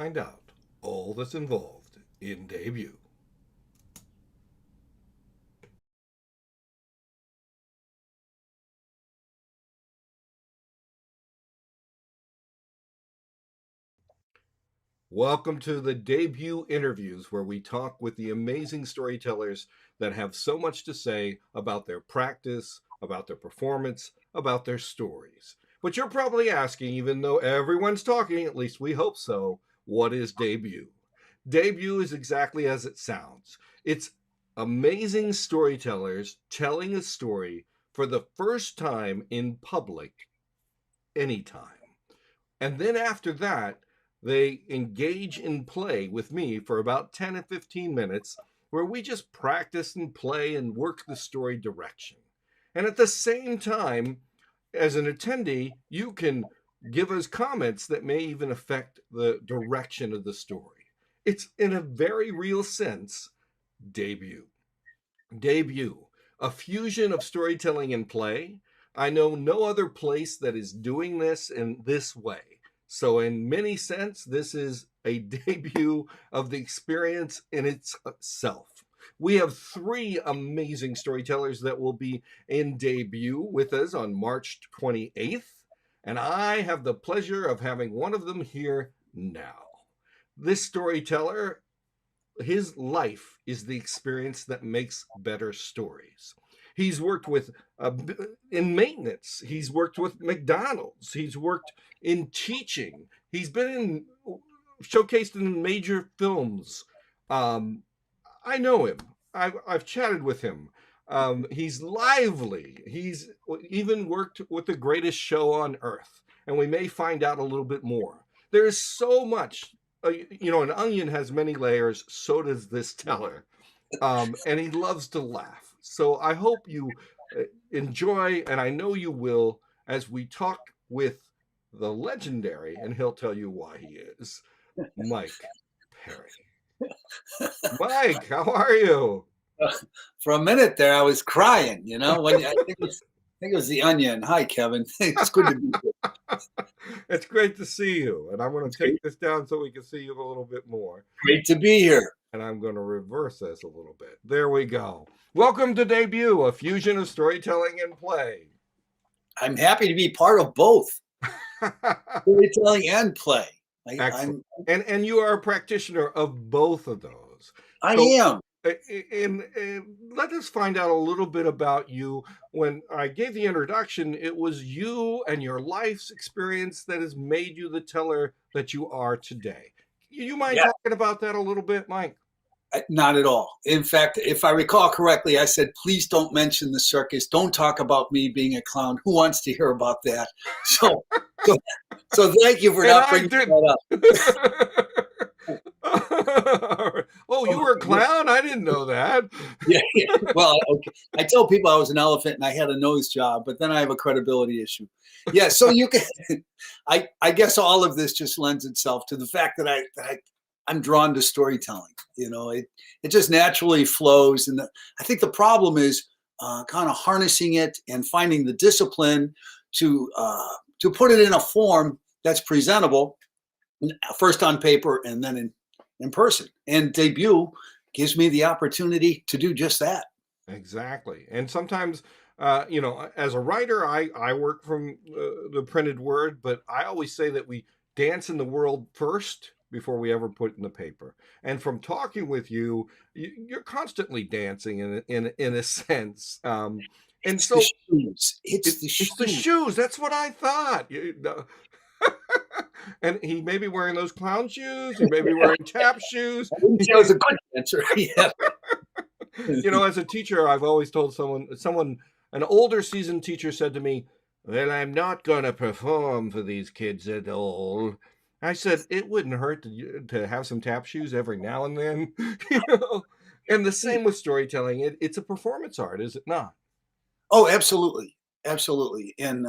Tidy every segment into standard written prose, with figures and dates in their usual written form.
Find out all that's involved in debut. Welcome to the debut interviews where we talk with the amazing storytellers that have so much to say about their practice, about their performance, about their stories. But you're probably asking, even though everyone's talking, at least we hope so, what is debut? Debut is exactly as it sounds. It's amazing storytellers telling a story for the first time in public anytime. And then after that, they engage in play with me for about 10 and 15 minutes where we just practice and play and work the story direction. And at the same time, as an attendee, you can give us comments that may even affect the direction of the story. It's, in a very real sense, debut. Debut, a fusion of storytelling and play. I know no other place that is doing this in this way. So, in many sense, this is a debut of the experience in itself. We have three amazing storytellers that will be in debut with us on March 28th, and I have the pleasure of having one of them here now. This storyteller, his life is the experience that makes better stories. He's worked with in maintenance. He's worked with McDonald's. He's worked in teaching. He's been in showcased in major films. Um, I know him. I've chatted with him. He's lively. He's even worked with the greatest show on earth, and we may find out a little bit more. There is so much. An onion has many layers. So does this teller, and he loves to laugh. So I hope you enjoy, and I know you will, as we talk with the legendary, and he'll tell you why he is, Mike Perry. Mike, how are you? For a minute there, I was crying. When I think it was the onion. Hi, Kevin. It's good to be here. It's great to see you. And I'm going It's to take this down so we can see you a little bit more. great to be here. And I'm going to reverse this a little bit. There we go. Welcome to Debut, a fusion of storytelling and play. I'm happy to be part of both storytelling and play. Excellent. And you are a practitioner of both of those. I So, am. and let us find out a little bit about you. When I gave the introduction, it was you and your life's experience that has made you the teller that you are today. You mind Yeah, talking about that a little bit, Mike? not at all. In fact, if I recall correctly, I said, please don't mention the circus. Don't talk about me being a clown. Who wants to hear about that? So, so, so thank you for And not I bringing did. that up. Oh, you were a clown? I didn't know that. Yeah, yeah. Well, okay. I tell people I was an elephant and I had a nose job, but then I have a credibility issue. Yeah, so you can. I guess all of this just lends itself to the fact that I'm drawn to storytelling. It just naturally flows, and I think the problem is kind of harnessing it and finding the discipline to put it in a form that's presentable, first on paper and then in person. And debut gives me the opportunity to do just that. Exactly. And sometimes, as a writer, I work from the printed word, but I always say that we dance in the world first before we ever put it in the paper. And from talking with you, you're constantly dancing in a sense. And It's the so shoes. It's the it's the shoes. shoes. That's what I thought. And he may be wearing those clown shoes. He may be wearing tap shoes. I wouldn't say I was a good dancer. Yeah. As a teacher, I've always told an older seasoned teacher said to me, well, I'm not going to perform for these kids at all. I said, it wouldn't hurt to have some tap shoes every now and then. you know. And the same with storytelling. It's a performance art, is it not? Oh, absolutely, absolutely. And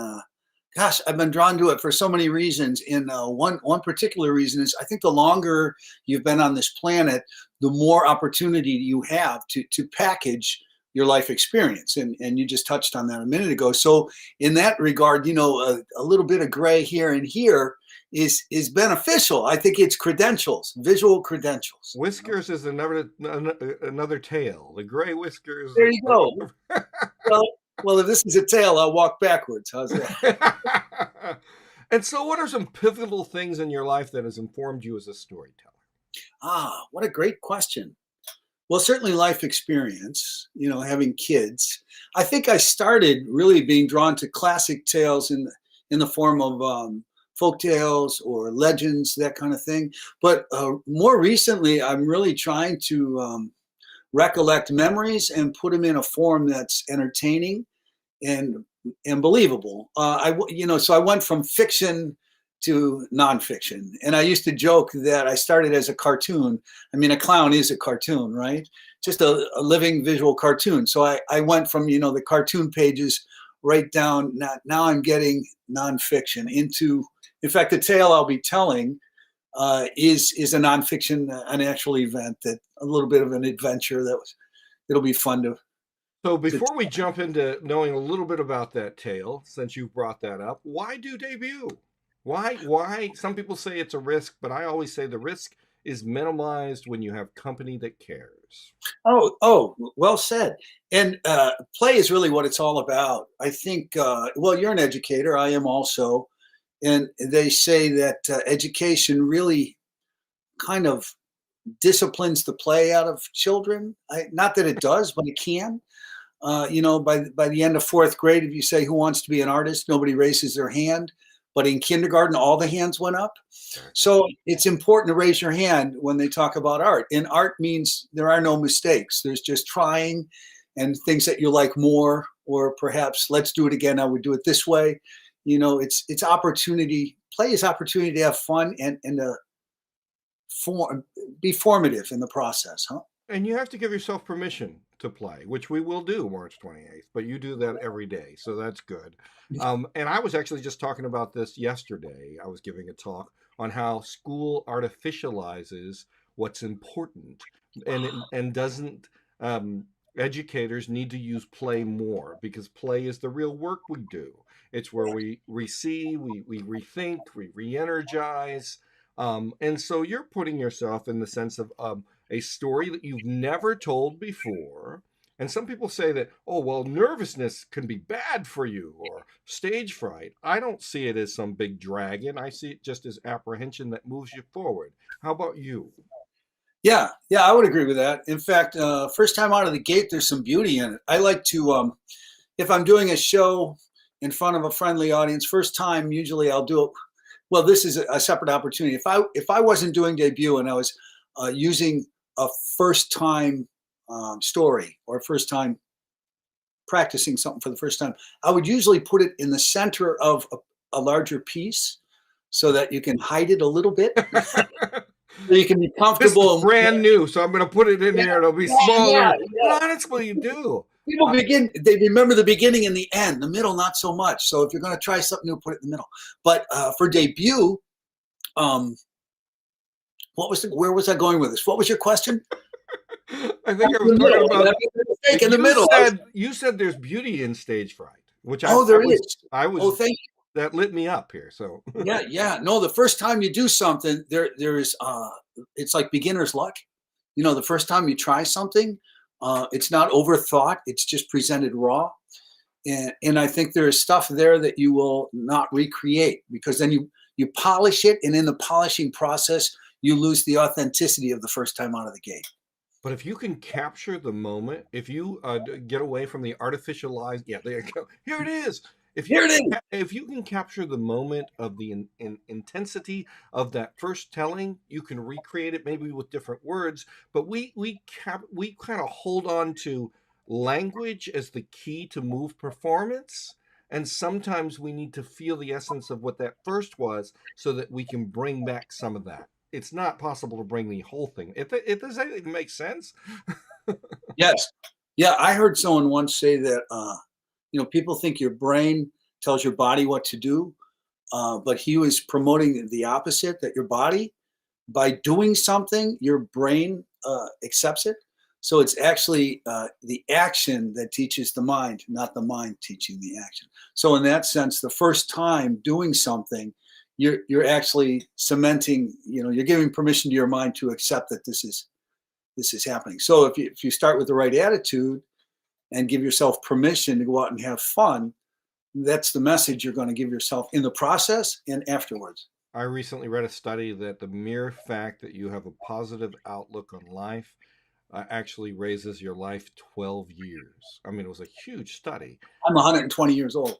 gosh, I've been drawn to it for so many reasons. And one particular reason is I think the longer you've been on this planet, the more opportunity you have to package your life experience. And you just touched on that a minute ago. So in that regard, a little bit of gray here and here is beneficial. I think it's credentials, visual credentials. Whiskers is another tail. The gray whiskers. There you go. Well, well, if this is a tail, I'll walk backwards. How's that? And so, what are some pivotal things in your life that has informed you as a storyteller? Ah, what a great question. Well, certainly life experience, having kids. I think I started really being drawn to classic tales in the form of folk tales or legends, that kind of thing. But more recently, I'm really trying to recollect memories and put them in a form that's entertaining and believable. So I went from fiction to nonfiction, and I used to joke that I started as a cartoon. I mean, a clown is a cartoon, right? Just a living visual cartoon. So I went from the cartoon pages right down. Now I'm getting nonfiction into. In fact, the tale I'll be telling is a nonfiction, an actual event, that a little bit of an adventure it'll be fun to. So before we jump into knowing a little bit about that tale, since you brought that up, why do debut? Why? Some people say it's a risk, but I always say the risk is minimized when you have company that cares. Oh, well said. And play is really what it's all about. I think, well, you're an educator. I am also. And they say that education really kind of disciplines the play out of children. Not that it does, but it can. By the end of fourth grade, if you say, who wants to be an artist, nobody raises their hand. But in kindergarten, all the hands went up. So it's important to raise your hand when they talk about art. And art means there are no mistakes. There's just trying and things that you like more, or perhaps let's do it again. I would do it this way. It's opportunity. Play is opportunity to have fun and to be formative in the process, huh? And you have to give yourself permission to play, which we will do March 28th, but you do that every day. So that's good. And I was actually just talking about this yesterday. I was giving a talk on how school artificializes what's important and doesn't, educators need to use play more, because play is the real work we do. It's where we receive, we rethink, we re-energize. And so you're putting yourself in the sense of a story that you've never told before. And some people say that, oh, well, nervousness can be bad for you, or stage fright. I don't see it as some big dragon. I see it just as apprehension that moves you forward. How about you? Yeah, I would agree with that. In fact, first time out of the gate, there's some beauty in it. I like to, if I'm doing a show in front of a friendly audience, first time, usually I'll do it. Well, this is a separate opportunity. If I wasn't doing debut and I was using a first time story, or first time practicing something for the first time, I would usually put it in the center of a larger piece so that you can hide it a little bit. So you can be comfortable. This is brand new, so I'm going to put it in here. It'll be smaller. Yeah. But honestly, you do. People they remember the beginning and the end, the middle, not so much. So if you're going to try something new, put it in the middle. But for debut, where was I going with this? What was your question? I think I was talking about in the middle. You said there's beauty in stage fright, which there is. I was. Oh, thank you. That lit me up here. So yeah. No, the first time you do something, there is it's like beginner's luck. The first time you try something, it's not overthought. It's just presented raw. And I think there is stuff there that you will not recreate, because then you polish it, and in the polishing process, you lose the authenticity of the first time out of the gate. But if you can capture the moment, if you get away from the artificialized, there you go. Here it is. If you can capture the moment of the intensity of that first telling, you can recreate it maybe with different words. But we kind of hold on to language as the key to move performance. And sometimes we need to feel the essence of what that first was so that we can bring back some of that. It's not possible to bring the whole thing. Does that even make sense? Yes. Yeah, I heard someone once say that, people think your brain tells your body what to do, but he was promoting the opposite, that your body, by doing something, your brain accepts it. So it's actually the action that teaches the mind, not the mind teaching the action. So in that sense, the first time doing something, you're actually cementing, you're giving permission to your mind to accept that this is happening. So if you start with the right attitude and give yourself permission to go out and have fun, that's the message you're going to give yourself in the process and afterwards. I recently read a study that the mere fact that you have a positive outlook on life actually raises your life 12 years. I mean, it was a huge study. I'm 120 years old.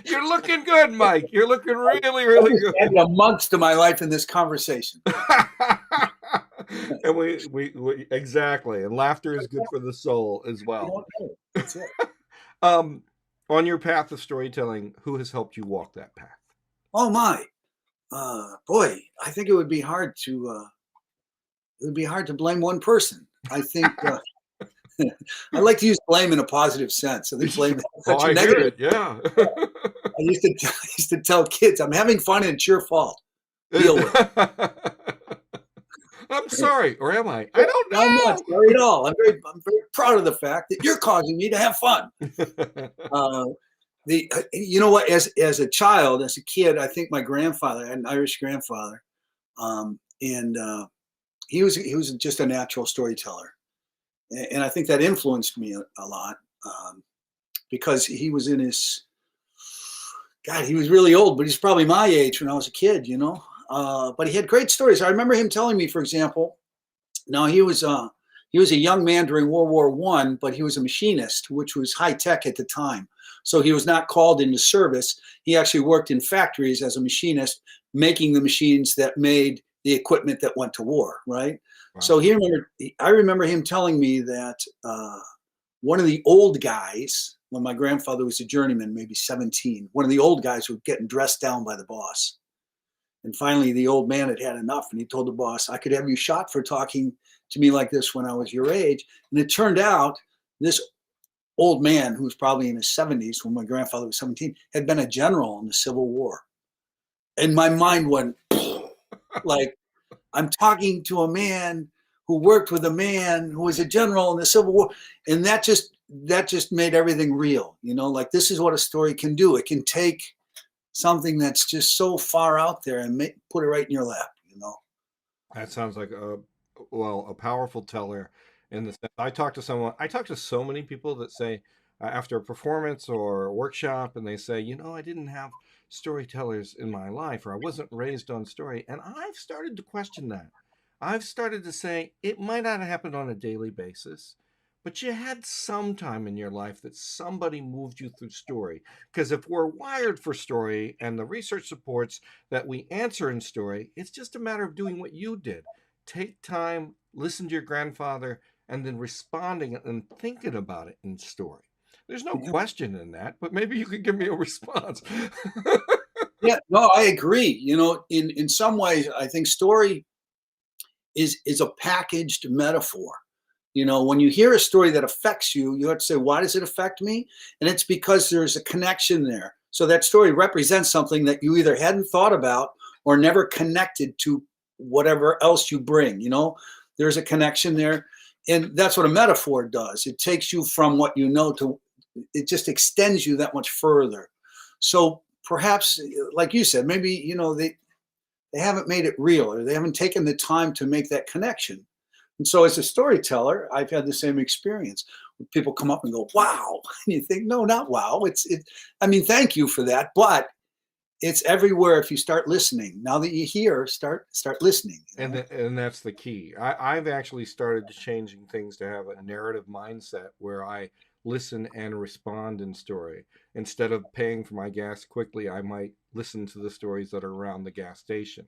You're looking good, Mike. You're looking really, I really just good. added a month to my life in this conversation. And we exactly. And laughter is good for the soul as well. That's it. Um, on your path of storytelling, who has helped you walk that path? Oh my, boy! I think it would be hard to blame one person. I think I like to use blame in a positive sense. I think blame is Oh, such a I hear negative. it. Yeah. I used to tell kids, I'm having fun and it's your fault. Deal with I'm sorry, or am I? I it. I'm not don't sorry at all. I'm very proud of the fact that you're causing me to have fun. know. Uh, you know what? As a child, as a kid, I think my grandfather, I had an Irish grandfather, and he was just a natural storyteller, and I think that influenced me a lot, because he was in his God. He was really old, but he's probably my age when I was a kid. But he had great stories. I remember him telling me, for example. Now he was a young man during World War I, but he was a machinist, which was high tech at the time. So he was not called into service. He actually worked in factories as a machinist, making the machines that made the equipment that went to war. Right. Wow. So I remember him telling me that one of the old guys, when my grandfather was a journeyman, maybe 17, one of the old guys was getting dressed down by the boss. And finally, the old man had had enough, and he told the boss, I could have you shot for talking to me like this when I was your age. And it turned out this old man, who was probably in his 70s when my grandfather was 17, had been a general in the Civil War. And my mind went, like, I'm talking to a man who worked with a man who was a general in the Civil War. And that just made everything real. Like, this is what a story can do. It can take something that's just so far out there and put it right in your lap. That sounds like a powerful teller in the sense. I talk to so many people that say after a performance or a workshop, and they say, I didn't have storytellers in my life, or I wasn't raised on story. And I've started to question that. I've started to say it might not have happened on a daily basis, but you had some time in your life that somebody moved you through story. Because if we're wired for story and the research supports that we answer in story, it's just a matter of doing what you did. Take time, listen to your grandfather, and then responding and thinking about it in story. There's no question in that, but maybe you could give me a response. Yeah, no, I agree. In some ways, I think story is a packaged metaphor. When you hear a story that affects you, you have to say, why does it affect me? And it's because there's a connection there. So that story represents something that you either hadn't thought about or never connected to whatever else you bring. There's a connection there. And that's what a metaphor does. It takes you from what you know to, it just extends you that much further. So perhaps, like you said, maybe, they haven't made it real, or they haven't taken the time to make that connection. And so as a storyteller, I've had the same experience. People come up and go, wow. And you think, no, not wow. I mean, thank you for that. But it's everywhere if you start listening. Now that you hear, start listening. And that's the key. I've actually started changing things to have a narrative mindset where I listen and respond in story. Instead of paying for my gas quickly, I might listen to the stories that are around the gas station.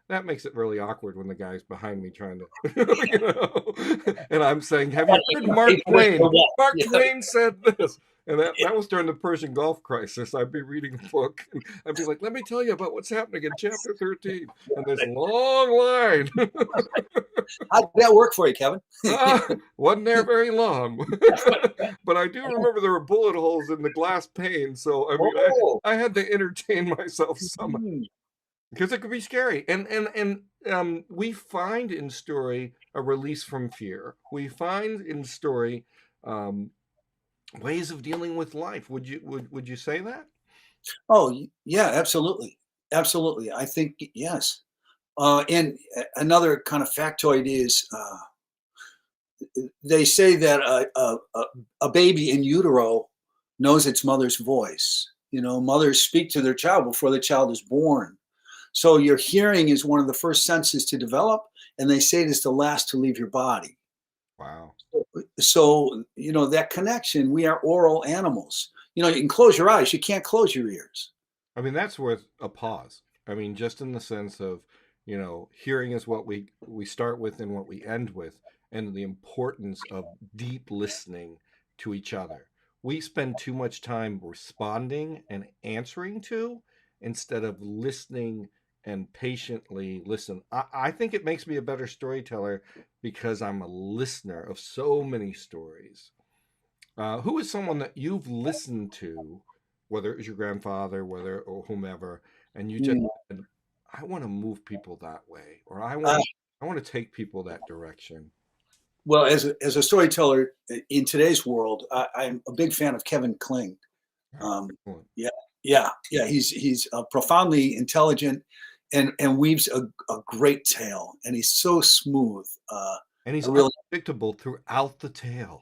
That makes it really awkward when the guy's behind me trying to, and I'm saying, "Have you heard Mark Twain? Mark Twain said this." And that was during the Persian Gulf crisis. I'd be reading a book, and I'd be like, "Let me tell you about what's happening in chapter 13." And this long line. How did that work for you, Kevin? Wasn't there very long. But I do remember there were bullet holes in the glass pane. So, I mean, I had to entertain myself somehow because it could be scary. And we find in story a release from fear. We find in story ways of dealing with life. Would you say that? Oh, yeah, absolutely. Absolutely. I think, yes. And another kind of factoid is they say that a baby in utero knows its mother's voice. You know, mothers speak to their child before the child is born. So your hearing is one of the first senses to develop, and they say it is the last to leave your body. Wow. So, you know, that connection, we are oral animals. You know, you can close your eyes, you can't close your ears. I mean, that's worth a pause. I mean, just in the sense of, hearing is what we start with and what we end with, and the importance of deep listening to each other. We spend too much time responding and answering to instead of listening and patiently listen. I think it makes me a better storyteller because I'm a listener of so many stories. Who is someone that you've listened to, whether it was your grandfather, whether or whomever, and you just Mm. said, "I want to move people that way," or Uh, I want to take people that direction." well, as a storyteller in today's world, I'm a big fan of Kevin Kling. Oh, Um, excellent. yeah, yeah. He's profoundly intelligent and weaves a great tale, and he's so smooth. And he's I really, unpredictable throughout the tale.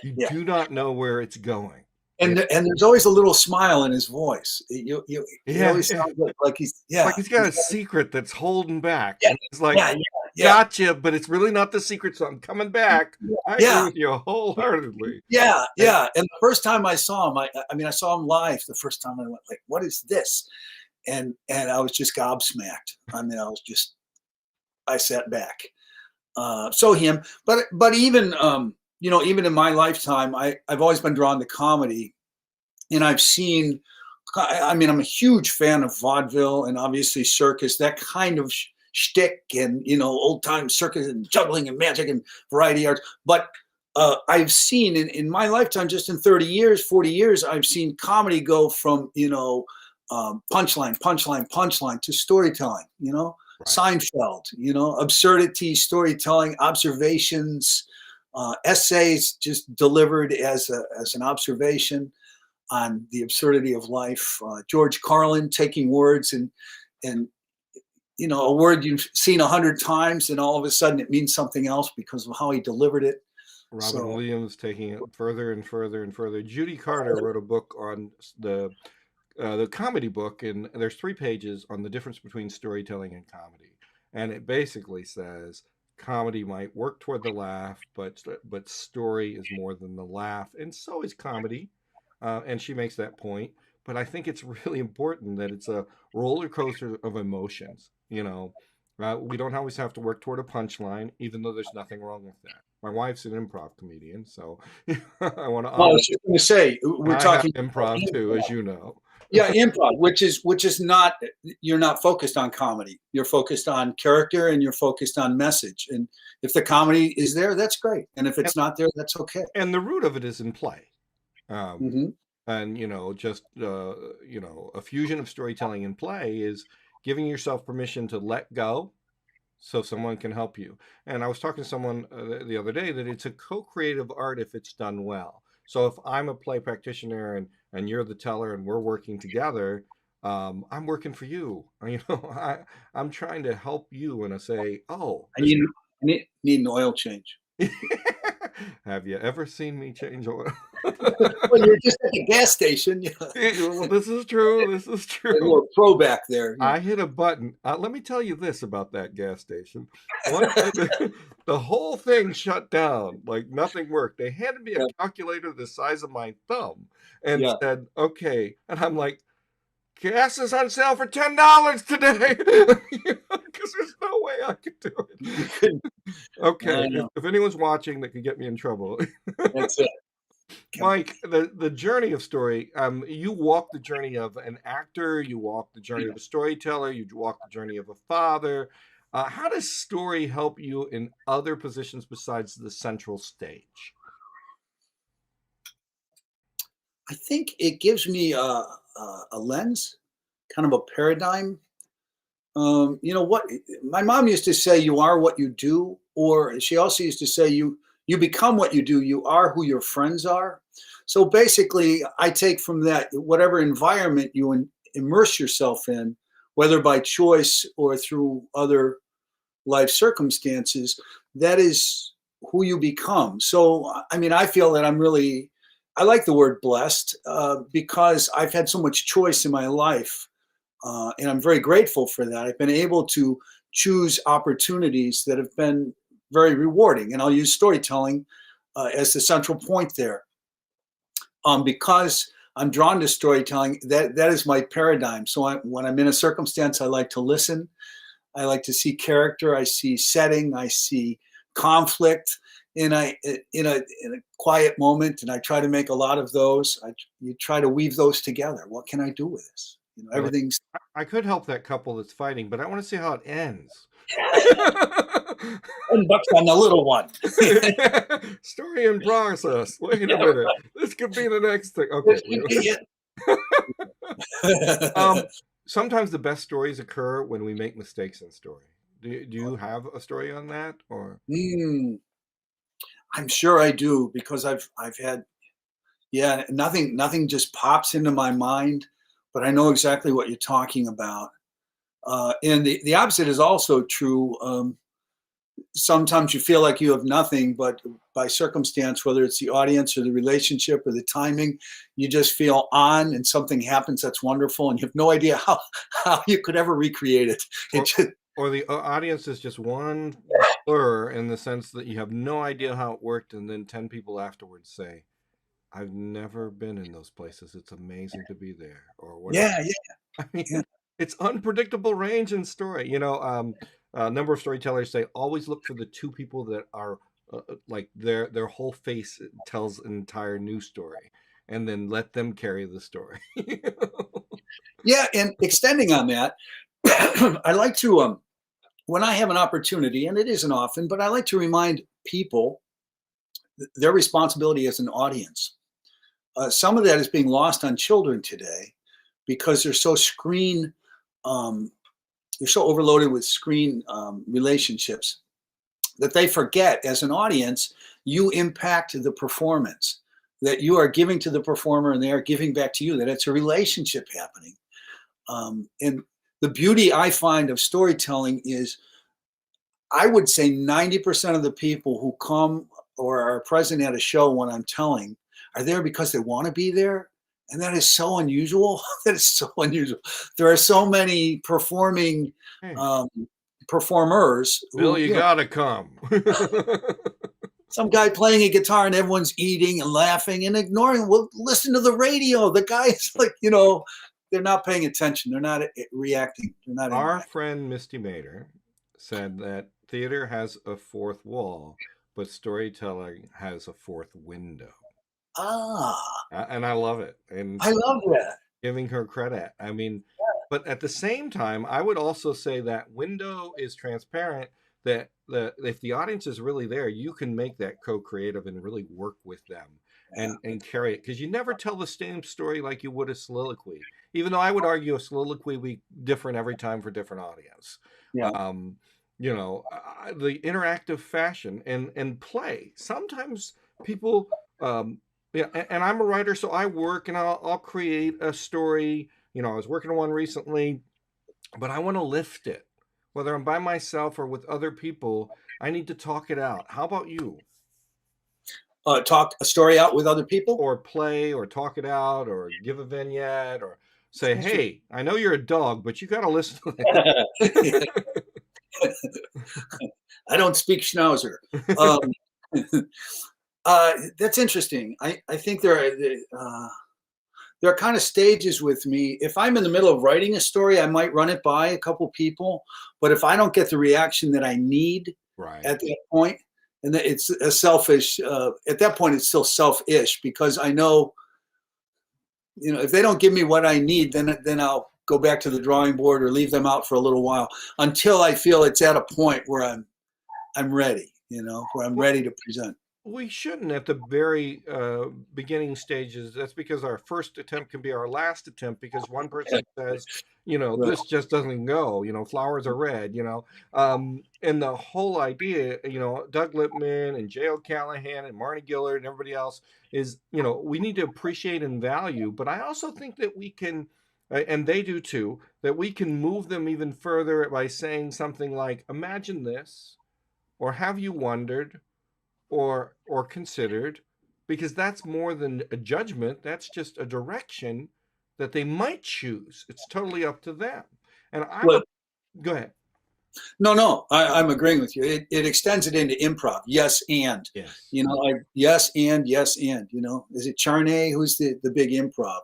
You yeah. do not know where it's going. Yeah, And there's always a little smile in his voice. It yeah, always yeah. sounds like he's, Like yeah, he's got a secret that's holding back, yeah, and he's like, yeah, yeah, yeah, "Gotcha," but it's really not the secret, so I'm coming back. I agree yeah, with you wholeheartedly. yeah, And yeah. And the first time I saw him, I mean, I saw him live. The first time I went like, "What is this?" And I was just gobsmacked. I mean, I sat back. So him, but even you know, even in my lifetime, I've always been drawn to comedy, and I've seen. I mean, I'm a huge fan of vaudeville and obviously circus, that kind of shtick, and you know, old time circus and juggling and magic and variety arts. But I've seen in my lifetime, just in 30 years, 40 years, I've seen comedy go from, you know, punchline, punchline, punchline to storytelling. You know, right. Seinfeld. You know, absurdity, storytelling, observations, essays just delivered as an observation on the absurdity of life. George Carlin taking words and you know, a word you've seen 100 times, and all of a sudden it means something else because of how he delivered it. Robin So Williams taking it further and further and further. Judy Carter wrote a book on the comedy book, and there's 3 pages on the difference between storytelling and comedy, and it basically says comedy might work toward the laugh, but story is more than the laugh, and so is comedy. And she makes that point. But I think it's really important that it's a roller coaster of emotions. We don't always have to work toward a punchline, even though there's nothing wrong with that. My wife's an improv comedian, so I want to well, I honor. was just going to say we're I have talking about improv too, as improv. you know. Yeah, improv, which is not, you're not focused on comedy. You're focused on character and you're focused on message. And if the comedy is there, that's great. And if and, it's not there, that's okay. and the root of it is in play. Um, Hmm. and just a fusion of storytelling and play is giving yourself permission to let go so someone can help you. And I was talking to someone the other day that it's a co-creative art if it's done well. So if I'm a play practitioner and you're the teller and we're working together, I'm working for you. I'm trying to help you, and I say, oh, I this. need an oil change. Have you ever seen me change oil? Well, you're just at the gas station. Well, this is true. This is A true. little throwback there. I hit a button. Let me tell you this about that gas station. One day, the whole thing shut down. Like nothing worked. They handed me a Yeah, calculator the size of my thumb and yeah. said, "Okay." And I'm like, "Gas is on sale for $10 today," because there's no way I could do You it. couldn't. Okay, I if, know. if anyone's watching that could get me in trouble, That's it. Mike, the journey of story, you walk the journey of an actor, you walk the journey of a storyteller, you walk the journey of a father. How does story help you in other positions besides the central stage? I think it gives me a lens, kind of a paradigm. You know what? My mom used to say, "You are what you do," or she also used to say, You become what you do. You are who your friends are. So basically, I take from that whatever environment you immerse yourself in, whether by choice or through other life circumstances, that is who you become. So, I mean, I feel that I like the word blessed because I've had so much choice in my life. And I'm very grateful for that. I've been able to choose opportunities that have been very rewarding. And I'll use storytelling as the central point there. Because I'm drawn to storytelling, that is my paradigm. So when I'm in a circumstance, I like to listen. I like to see character. I see setting. I see conflict. And in a quiet moment, and I try to make a lot of those. You try to weave those together. What can I do with this? Well, Everything's. I could help that couple that's fighting, but I want to see how it ends. $10 on the little one. Story in process. Wait a minute. This could be the next thing. Okay. Sometimes the best stories occur when we make mistakes in story. Do you have a story on that, or? I'm sure I do because I've had nothing just pops into my mind, but I know exactly what you're talking about. And the opposite is also true. Sometimes you feel like you have nothing, but by circumstance, whether it's the audience or the relationship or the timing, you just feel on and something happens that's wonderful and you have no idea how you could ever recreate it. Or the audience is just one blur in the sense that you have no idea how it worked, and then 10 people afterwards say, I've never been in those places. It's amazing to be there, or whatever. Yeah. I mean, it's unpredictable range in story. A number of storytellers say always look for the two people that are like their whole face tells an entire new story, and then let them carry the story. Yeah, and extending on that, I like to when I have an opportunity, and it isn't often, but I like to remind people their responsibility as an audience. Some of that is being lost on children today because they're so they're so overloaded with screen relationships that they forget as an audience, you impact the performance, that you are giving to the performer and they are giving back to you, that it's a relationship happening. And the beauty I find of storytelling is I would say 90% of the people who come or are present at a show when I'm telling are there because they want to be there. And that is so unusual. That is so unusual. There are so many performing performers. Bill, you gotta come. Some guy playing a guitar and everyone's eating and laughing and ignoring. Well, listen to the radio. The guy's like, they're not paying attention. They're not reacting. They're not. Our friend Misty Mater said that theater has a fourth wall, but storytelling has a fourth window. And I love it. And I love that. Giving her credit. I mean, but at the same time, I would also say that window is transparent, that if the audience is really there, you can make that co-creative and really work with them and carry it. Because you never tell the same story like you would a soliloquy. Even though I would argue a soliloquy would be different every time for different audience. Yeah. The interactive fashion and play. Sometimes people, and I'm a writer, so I work and I'll create a story. I was working on one recently, but I want to lift it. Whether I'm by myself or with other people, I need to talk it out. How about you? Talk a story out with other people? Or play or talk it out or give a vignette or say, hey, I know you're a dog, but you got to listen to that. I don't speak Schnauzer. That's interesting. I think there are kind of stages with me. If I'm in the middle of writing a story, I might run it by a couple people. But if I don't get the reaction that I need at that point, and it's a selfish, at that point, it's still selfish because I know, if they don't give me what I need, then I'll go back to the drawing board or leave them out for a little while until I feel it's at a point where I'm ready, where I'm ready to present. We shouldn't at the very beginning stages. That's because our first attempt can be our last attempt because one person says, Right. this just doesn't go, flowers are red, and the whole idea, Doug Lipman and J. O'Callahan and Marty Gillard and everybody else is, we need to appreciate and value. But I also think that we can, and they do too, that we can move them even further by saying something like, imagine this, or have you wondered, or considered, because that's more than a judgment, that's just a direction that they might choose. It's totally up to them. And I'm Well, a Go ahead. no, I'm agreeing with you. It extends it into improv. Yes, and Yes. like yes, and yes, and is it Charney who's the big improv?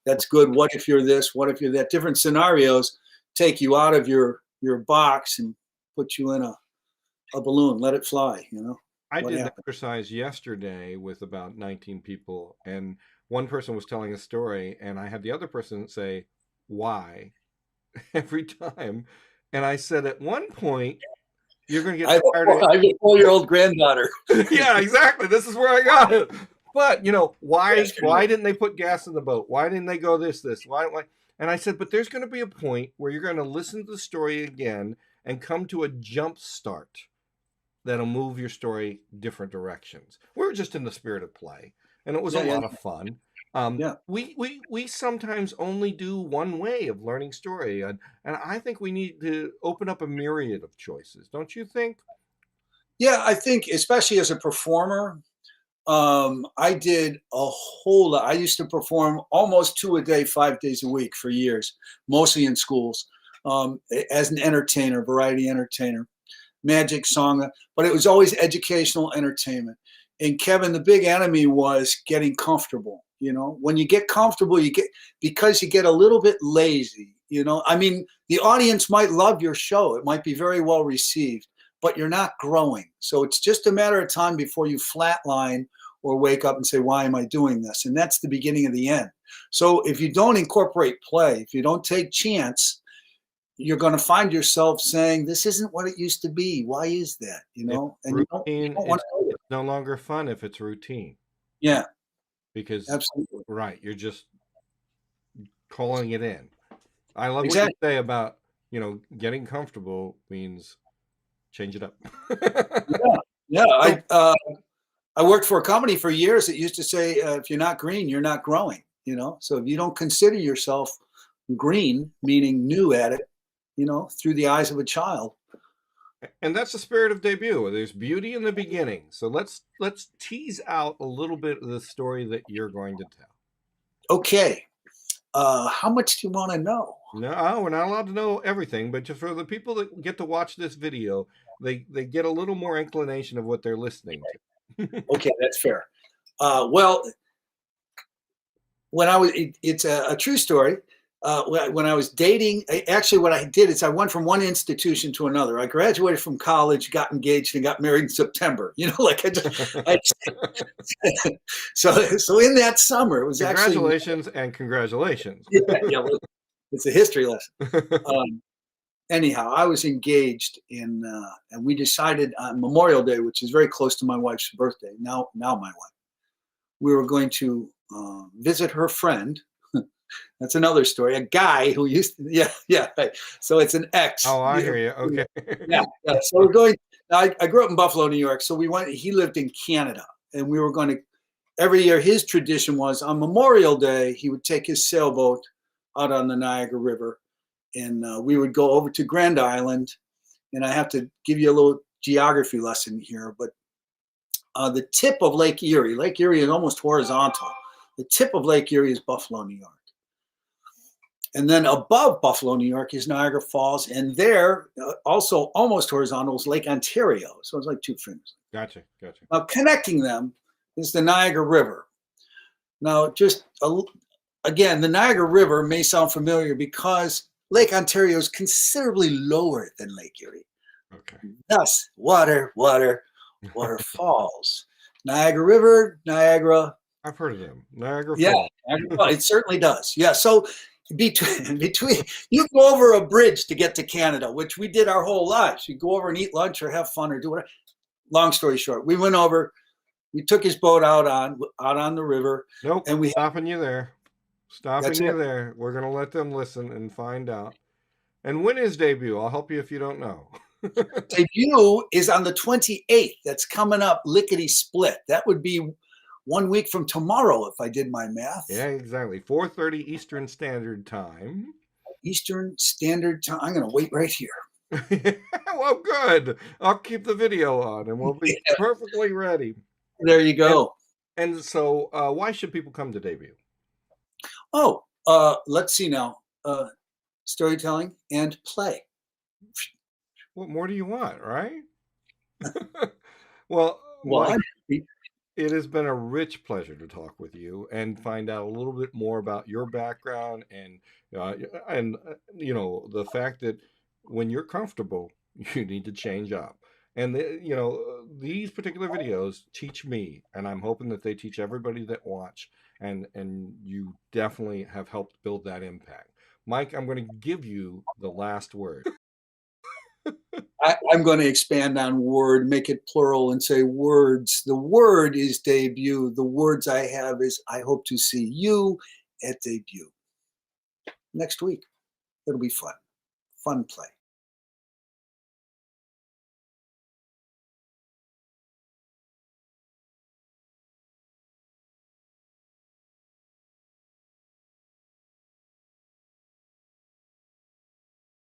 That's good. What if you're this? What if you're that? Different scenarios take you out of your box and put you in a balloon. Let it fly. I What did an happened? exercise yesterday with about 19 people, and one person was telling a story, and I had the other person say, why, every time. And I said, at one point, you're going to get tired of I have a 4-year-old granddaughter. yeah, exactly. This is where I got it. But why Yes, didn't they put gas in the boat? Why didn't they go this? Why? And I said, but there's going to be a point where you're going to listen to the story again and come to a jump start that'll move your story different directions. We were just in the spirit of play, and it was a yeah, lot of fun. yeah. We sometimes only do one way of learning story, and I think we need to open up a myriad of choices. Don't you think? Yeah, I think especially as a performer, I did a whole lot. I used to perform almost 2 a day, 5 days a week for years, mostly in schools, as an entertainer, variety entertainer, magic song, but it was always educational entertainment. And Kevin, the big enemy was getting comfortable. When you get comfortable, because you get a little bit lazy. I mean, the audience might love your show. It might be very well received, but you're not growing. So it's just a matter of time before you flatline or wake up and say, why am I doing this? And that's the beginning of the end. So if you don't incorporate play, if you don't take chance, you're going to find yourself saying, this isn't what it used to be. Why is that? It's And you routine. don't want to do it. It's no longer fun if it's routine Yeah, because absolutely. right, you're just calling it in. I love what you Exactly. say about getting comfortable means change it up. Yeah. Yeah. So I worked for a company for years that used to say, if you're not green, you're not growing. So if you don't consider yourself green, meaning new at it, through the eyes of a child. and that's the spirit of debut. There's beauty in the beginning. So let's tease out a little bit of the story that you're going to tell. Okay. How much do you want to know? No, we're not allowed to know everything, but just for the people that get to watch this video, they get a little more inclination of what they're listening to. Okay, that's fair. Well, when I was, it's a true story. When I was dating, actually, what I did is I went from one institution to another. I graduated from college, got engaged, and got married in September. Like so in that summer, it was actually Congratulations and congratulations. yeah, well, it's a history lesson. Anyhow, I was engaged and we decided on Memorial Day, which is very close to my wife's birthday. Now my wife, we were going to visit her friend. That's another story. A guy who used to, yeah. Right. So it's an ex. Oh, I hear you. Okay. Yeah. So we're going. I grew up in Buffalo, New York. So we went. He lived in Canada, and we were going to. Every year, his tradition was on Memorial Day, he would take his sailboat out on the Niagara River, and we would go over to Grand Island. And I have to give you a little geography lesson here, but the tip of Lake Erie is almost horizontal. The tip of Lake Erie is Buffalo, New York. And then above Buffalo, New York is Niagara Falls. And there, also almost horizontal, is Lake Ontario. So it's like two fingers. Gotcha. Now, connecting them is the Niagara River. Now, again, the Niagara River may sound familiar because Lake Ontario is considerably lower than Lake Erie. Okay. Thus, water falls. Niagara River, Niagara. I've heard of them. Niagara Yeah, Falls. it certainly does. Yeah, so between you go over a bridge to get to Canada, which we did our whole lives. You go over and eat lunch or have fun or do whatever. Long story short, we went over. We took his boat out on the river, Nope, and we stopping you there. that's Stopping you it. there. We're going to let them listen and find out. And when is debut? I'll help you if you don't know. Debut is on the 28th. That's coming up lickety split. That would be 1 week from tomorrow if I did my math. Yeah, exactly. 4:30 Eastern Standard Time. Eastern Standard Time. I'm going to wait right here. Well, good. I'll keep the video on and we'll be Yeah, perfectly ready. there you And go. and so why should people come to debut? Oh, let's see now. Storytelling and play. What more do you want, right? Well, Well, Mike, I'm it has been a rich pleasure to talk with you and find out a little bit more about your background uh, the fact that when you're comfortable, you need to change up. And these particular videos teach me, and I'm hoping that they teach everybody that watch. And you definitely have helped build that impact. Mike, I'm going to give you the last word. I'm going to expand on word, make it plural, and say words. The word is debut. The words I have is I hope to see you at debut next week. It'll be fun. Fun play.